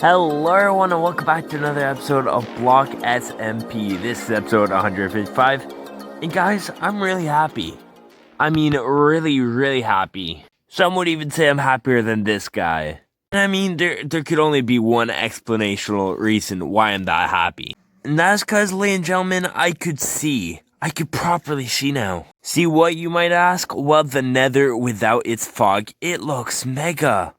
Hello everyone and welcome back to another episode of BlockSMP. This is episode 155. And guys, I'm really happy. I mean, really happy. Some would even say I'm happier than this guy. And I mean, there could only be one explanational reason why I'm that happy. And that's because, ladies and gentlemen, I could see. I could properly see now. See what, you might ask? Well, the nether without its fog, it looks mega.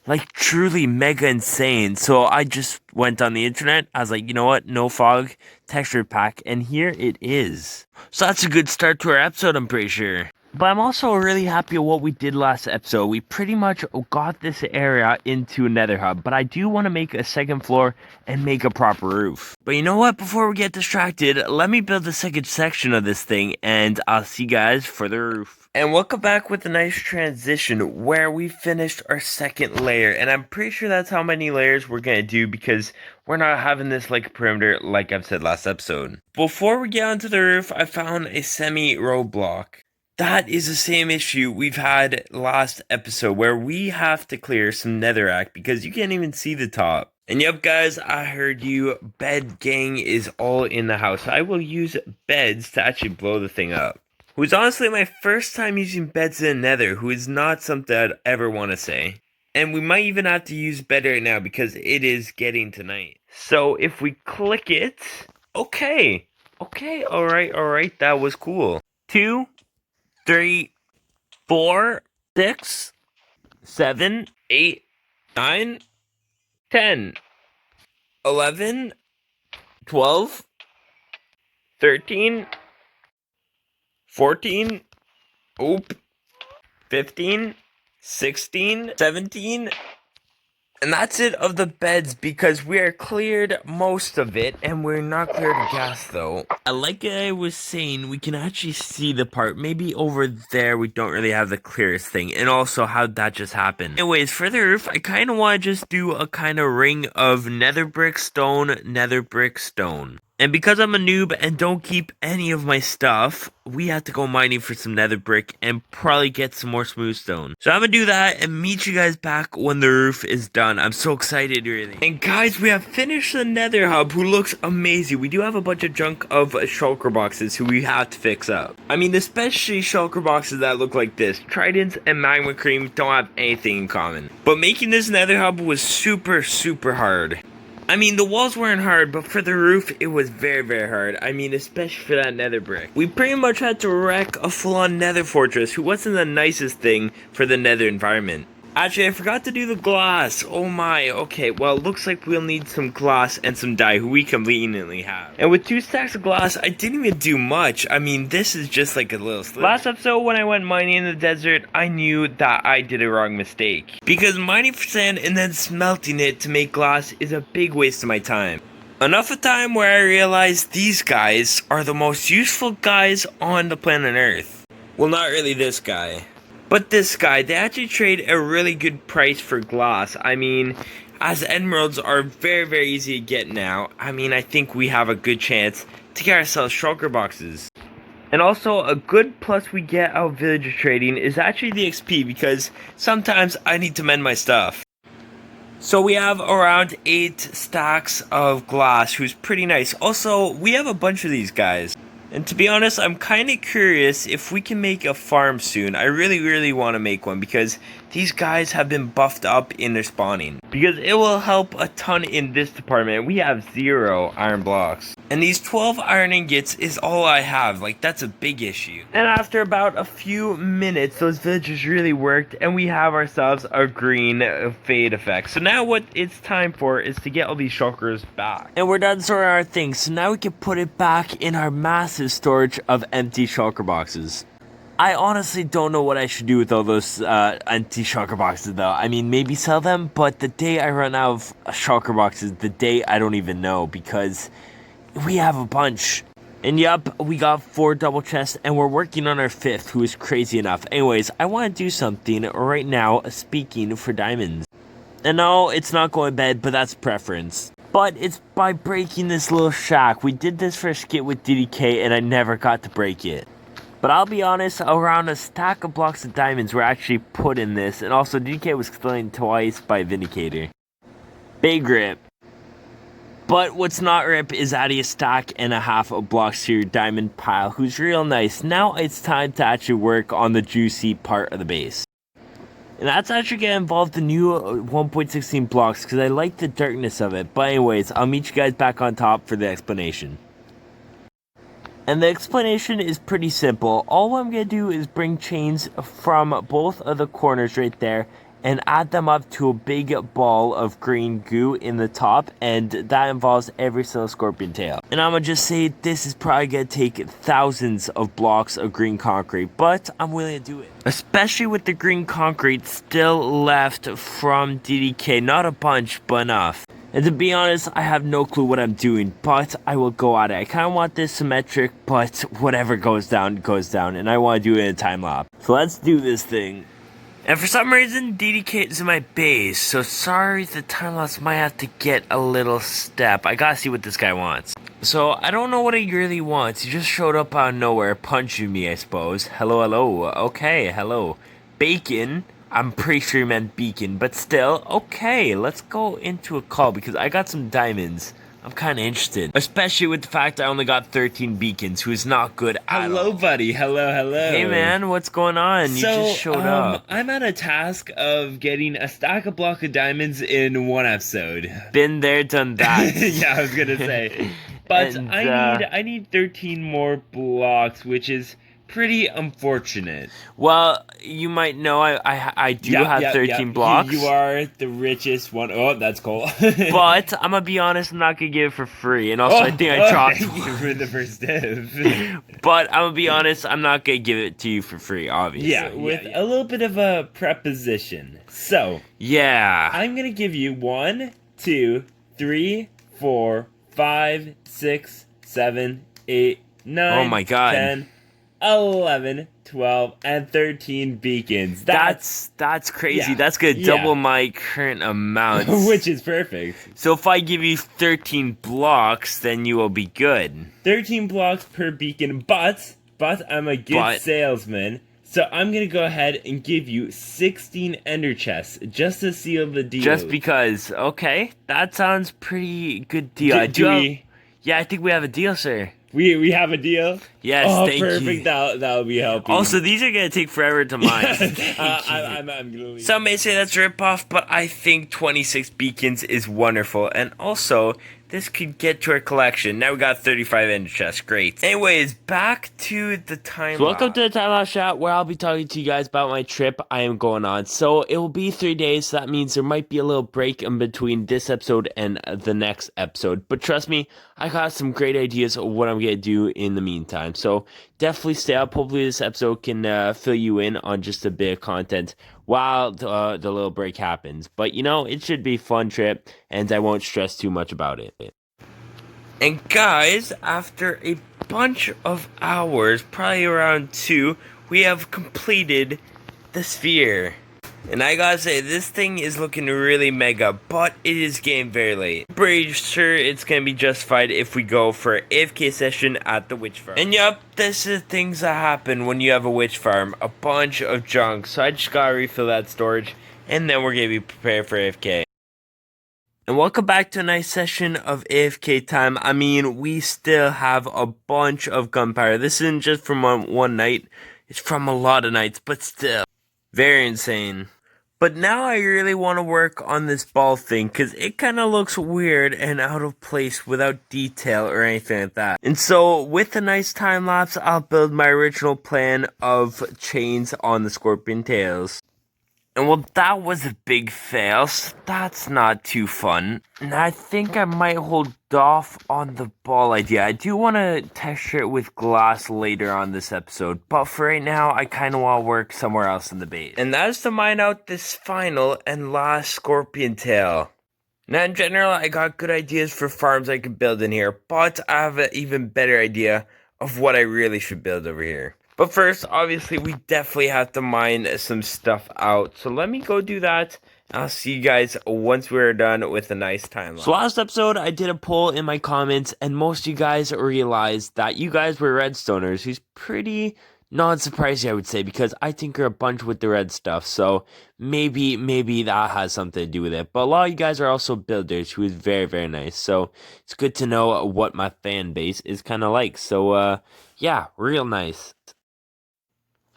Like, truly mega insane. So I just went on the internet. I was like, you know what? No fog texture pack. And here it is. So that's a good start to our episode, I'm pretty sure. But I'm also really happy with what we did last episode. We pretty much got this area into a nether hub. But I do want to make a second floor and make a proper roof. But you know what? Before we get distracted, let me build the second section of this thing. And I'll see you guys for the roof. And welcome back with a nice transition where we finished our second layer. And I'm pretty sure that's how many layers we're going to do because we're not having this like a perimeter like I've said last episode. Before we get onto the roof, I found a semi-roadblock. That is the same issue we've had last episode where we have to clear some netherrack because you can't even see the top. And yep guys, I heard you. Bed gang is all in the house. I will use beds to actually blow the thing up. Who is honestly my first time using beds in nether, who is not something I'd ever want to say. And we might even have to use bed right now because it is getting to night. So if we click it, okay, alright, that was cool. 2, 3, 4, 6, 7, 8, 9, 10, 11, 12, 13, 14, 15, 16, 17, and that's it of the beds because we are cleared most of it and we're not cleared of gas though. Like I was saying, we can actually see the part. Maybe over there we don't really have the clearest thing and also how that just happened. Anyways, for the roof, I kind of want to just do a kind of ring of nether brick stone. And because I'm a noob and don't keep any of my stuff, we have to go mining for some nether brick and probably get some more smooth stone. So I'm gonna do that and meet you guys back when the roof is done. I'm so excited, really. And guys, we have finished the nether hub, who looks amazing. We do have a bunch of junk of shulker boxes who we have to fix up. I mean, especially shulker boxes that look like this. Tridents and magma cream don't have anything in common. But making this nether hub was super hard. I mean, the walls weren't hard, but for the roof, it was very hard. I mean, especially for that nether brick. We pretty much had to wreck a full-on nether fortress, who wasn't the nicest thing for the nether environment. Actually, I forgot to do the glass. Oh my, okay, well, it looks like we'll need some glass and some dye, who we conveniently have. And with 2 stacks of glass, I didn't even do much. I mean, this is just like a little slip. Last episode, when I went mining in the desert, I knew that I did a wrong mistake. Because mining for sand and then smelting it to make glass is a big waste of my time. Enough of time where I realized these guys are the most useful guys on the planet Earth. Well, not really this guy. But this guy, they actually trade a really good price for glass. I mean, as emeralds are very easy to get now, I mean, I think we have a good chance to get ourselves shulker boxes. And also, a good plus we get out of villager trading is actually the XP, because sometimes I need to mend my stuff. So we have around 8 stacks of glass, who's pretty nice. Also, we have a bunch of these guys. And to be honest, I'm kind of curious if we can make a farm soon. I really want to make one because these guys have been buffed up in their spawning. Because it will help a ton in this department. We have 0 iron blocks. And these 12 iron ingots is all I have. Like, that's a big issue. And after about a few minutes, those villagers really worked. And we have ourselves a green fade effect. So now what it's time for is to get all these shulkers back. And we're done sorting our things. So now we can put it back in our massive storage of empty shulker boxes. I honestly don't know what I should do with all those empty shulker boxes though. I mean, maybe sell them, but the day I run out of shulker boxes, the day I don't even know because we have a bunch. And yup, we got 4 double chests and we're working on our 5th, who is crazy enough. Anyways, I want to do something right now, speaking for diamonds. And no, it's not going to bed, but that's preference. But it's by breaking this little shack. We did this for a skit with DDK and I never got to break it. But I'll be honest, around a stack of blocks of diamonds were actually put in this. And also DDK was slain twice by Vindicator. Big rip. But what's not rip is adding a stack and a half of blocks to your diamond pile, who's real nice. Now it's time to actually work on the juicy part of the base. And that's actually going to involve the new 1.16 blocks, because I like the darkness of it. But anyways, I'll meet you guys back on top for the explanation. And the explanation is pretty simple. All I'm going to do is bring chains from both of the corners right there and add them up to a big ball of green goo in the top, and that involves every single scorpion tail. And I'm gonna just say this is probably gonna take thousands of blocks of green concrete, but I'm willing to do it. Especially with the green concrete still left from DDK. Not a bunch, but enough. And to be honest, I have no clue what I'm doing, but I will go at it. I kind of want this symmetric, but whatever goes down, and I want to do it in a time lapse. So let's do this thing. And for some reason, DDK is in my base, so sorry, the time lapse might have to get a little step. I gotta see what this guy wants. So, I don't know what he really wants. He just showed up out of nowhere, punching me, I suppose. Hello, hello. Okay, hello. Bacon. I'm pretty sure he meant beacon, but still, okay, let's go into a call, because I got some diamonds. I'm kind of interested, especially with the fact I only got 13 beacons, who is not good at all. Hello, buddy. Hello, hello. Hey, man, what's going on? You just showed up. I'm on a task of getting a stack of block of diamonds in one episode. Been there, done that. Yeah, I was gonna say. But And, I need 13 more blocks, which is pretty unfortunate. Well, you might know I do have 13 blocks. You are the richest one. Oh, that's cool. But I'm gonna be honest, I'm not gonna give it for free. And also, I think I dropped. Thank you for the first tip. But I'm gonna be honest, I'm not gonna give it to you for free, obviously. Yeah, with a little bit of a preposition. So, yeah, I'm gonna give you 1, 2, 3, 4, 5, 6, 7, 8, 9, oh my god, 10, 11, 12, and 13 beacons. That's crazy. Yeah, that's gonna yeah. double my current amount. Which is perfect. So if I give you 13 blocks, then you will be good. 13 blocks per beacon, but I'm a good salesman. So I'm going to go ahead and give you 16 ender chests just to seal the deal. Just because. Okay, that sounds pretty good deal. Yeah, I think we have a deal, sir. We have a deal? Yes, thank perfect. you. That'll be helping. Also, these are going to take forever to mine. I'm going to leave. Some may say that's a ripoff, but I think 26 beacons is wonderful. And also, this could get to our collection. Now we got 35 ender chests. Great. Anyways, back to the time lapse. Welcome to the time lapse chat, where I'll be talking to you guys about my trip I am going on. So it will be 3 days. So that means there might be a little break in between this episode and the next episode. But trust me, I got some great ideas of what I'm going to do in the meantime. So definitely stay up. Hopefully this episode can fill you in on just a bit of content while the little break happens. But you know, it should be a fun trip, and I won't stress too much about it. And guys, after a bunch of hours, probably around 2, we have completed the sphere. And I gotta say, this thing is looking really mega, but it is getting very late. Pretty sure it's gonna be justified if we go for an AFK session at the witch farm. And yup, this is things that happen when you have a witch farm. A bunch of junk. So I just gotta refill that storage, and then we're gonna be prepared for AFK. And welcome back to a nice session of AFK time. I mean, we still have a bunch of gunpowder. This isn't just from one night. It's from a lot of nights, but still. Very insane. But now I really want to work on this ball thing, because it kind of looks weird and out of place without detail or anything like that. And so with a nice time lapse, I'll build my original plan of chains on the scorpion tails. And well, that was a big fail, so that's not too fun. And I think I might hold off on the ball idea. I do want to texture it with glass later on this episode, but for right now, I kind of want to work somewhere else in the base. And that is to mine out this final and last scorpion tail. Now, in general, I got good ideas for farms I could build in here, but I have an even better idea of what I really should build over here. But first, obviously, we definitely have to mine some stuff out. So let me go do that. I'll see you guys once we're done with a nice time lapse. So last episode, I did a poll in my comments, and most of you guys realized that you guys were redstoners, who's pretty Not surprising, I would say, because I tinker a bunch with the red stuff, so maybe that has something to do with it. But a lot of you guys are also builders, who is very, very nice. So it's good to know what my fan base is kind of like. So yeah, real nice.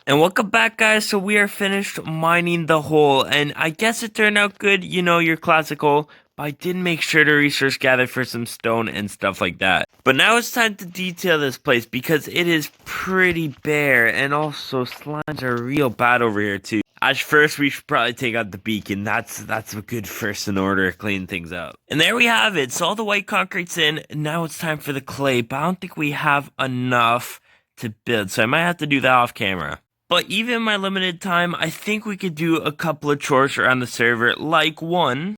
And welcome back, guys. So we are finished mining the hole, and I guess it turned out good, you know, your classic hole. But I did make sure to resource gather for some stone and stuff like that. But now it's time to detail this place because it is pretty bare, and also slimes are real bad over here too. As first, we should probably take out the beacon. That's a good first in order to clean things up. And there we have it. So all the white concrete's in, and now it's time for the clay. But I don't think we have enough to build, so I might have to do that off camera. But even in my limited time, I think we could do a couple of chores around the server, like one,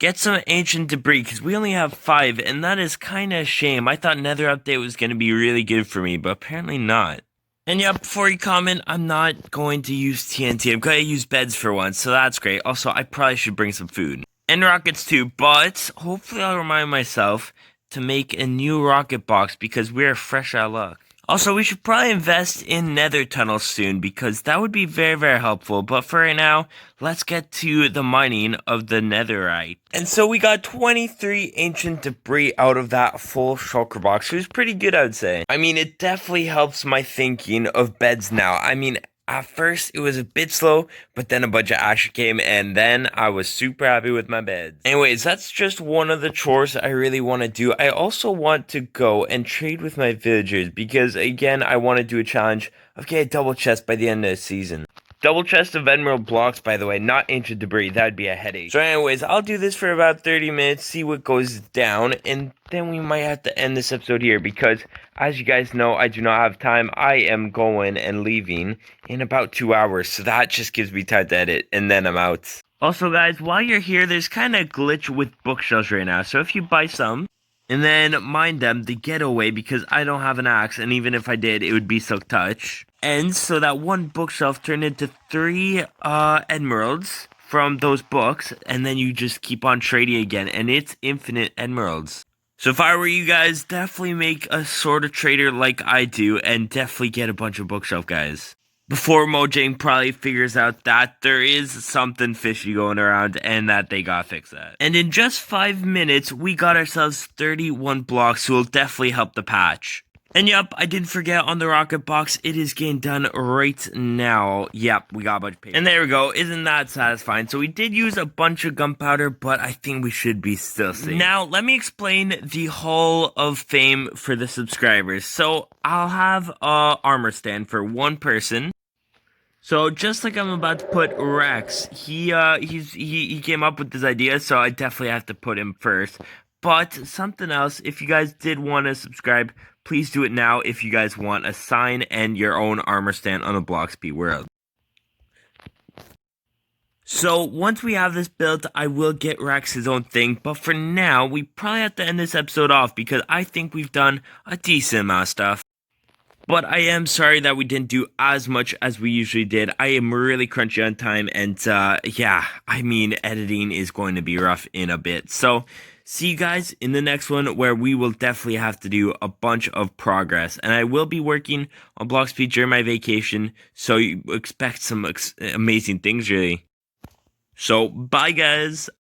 get some ancient debris, because we only have 5, and that is kind of a shame. I thought Nether Update was going to be really good for me, but apparently not. And yeah, before you comment, I'm not going to use TNT. I'm going to use beds for once, so that's great. Also, I probably should bring some food. And rockets too, but hopefully I'll remind myself to make a new rocket box, because we're fresh out of luck. Also, we should probably invest in nether tunnels soon, because that would be very, very helpful. But for right now, let's get to the mining of the netherite. And so we got 23 ancient debris out of that full shulker box. It was pretty good, I would say. I mean, it definitely helps my thinking of beds now. I mean, at first, it was a bit slow, but then a bunch of action came, and then I was super happy with my beds. Anyways, that's just one of the chores I really want to do. I also want to go and trade with my villagers, because, again, I want to do a challenge of getting a double chest by the end of the season. Double chest of emerald blocks, by the way, not ancient debris. That'd be a headache. So anyways, I'll do this for about 30 minutes, see what goes down, and then we might have to end this episode here because, as you guys know, I do not have time. I am going and leaving in about 2 hours, so that just gives me time to edit, and then I'm out. Also, guys, while you're here, there's kind of a glitch with bookshelves right now, so if you buy some, and then mine them, they get away because I don't have an axe, and even if I did, it would be silk touch. And so that one bookshelf turned into 3 emeralds from those books, and then you just keep on trading again, and it's infinite emeralds. So if I were you guys, definitely make a sort of trader like I do, and definitely get a bunch of bookshelf guys. Before Mojang probably figures out that there is something fishy going around and that they gotta fix that. And in just 5 minutes, we got ourselves 31 blocks, so it'll definitely help the patch. And yep, I didn't forget on the rocket box, it is getting done right now. Yep, we got a bunch of paper. And there we go, isn't that satisfying? So we did use a bunch of gunpowder, but I think we should be still safe. Now, let me explain the Hall of Fame for the subscribers. So I'll have a armor stand for one person. So just like I'm about to put Rex, he came up with this idea, so I definitely have to put him first. But something else, if you guys did want to subscribe, please do it now if you guys want a sign and your own armor stand on the BlockSMP world. So once we have this built, I will get Rex his own thing, but for now, we probably have to end this episode off because I think we've done a decent amount of stuff. But I am sorry that we didn't do as much as we usually did. I am really crunchy on time, and yeah, I mean, editing is going to be rough in a bit. So, see you guys in the next one, where we will definitely have to do a bunch of progress. And I will be working on BlockSMP during my vacation, so you expect some amazing things, really. So, bye guys!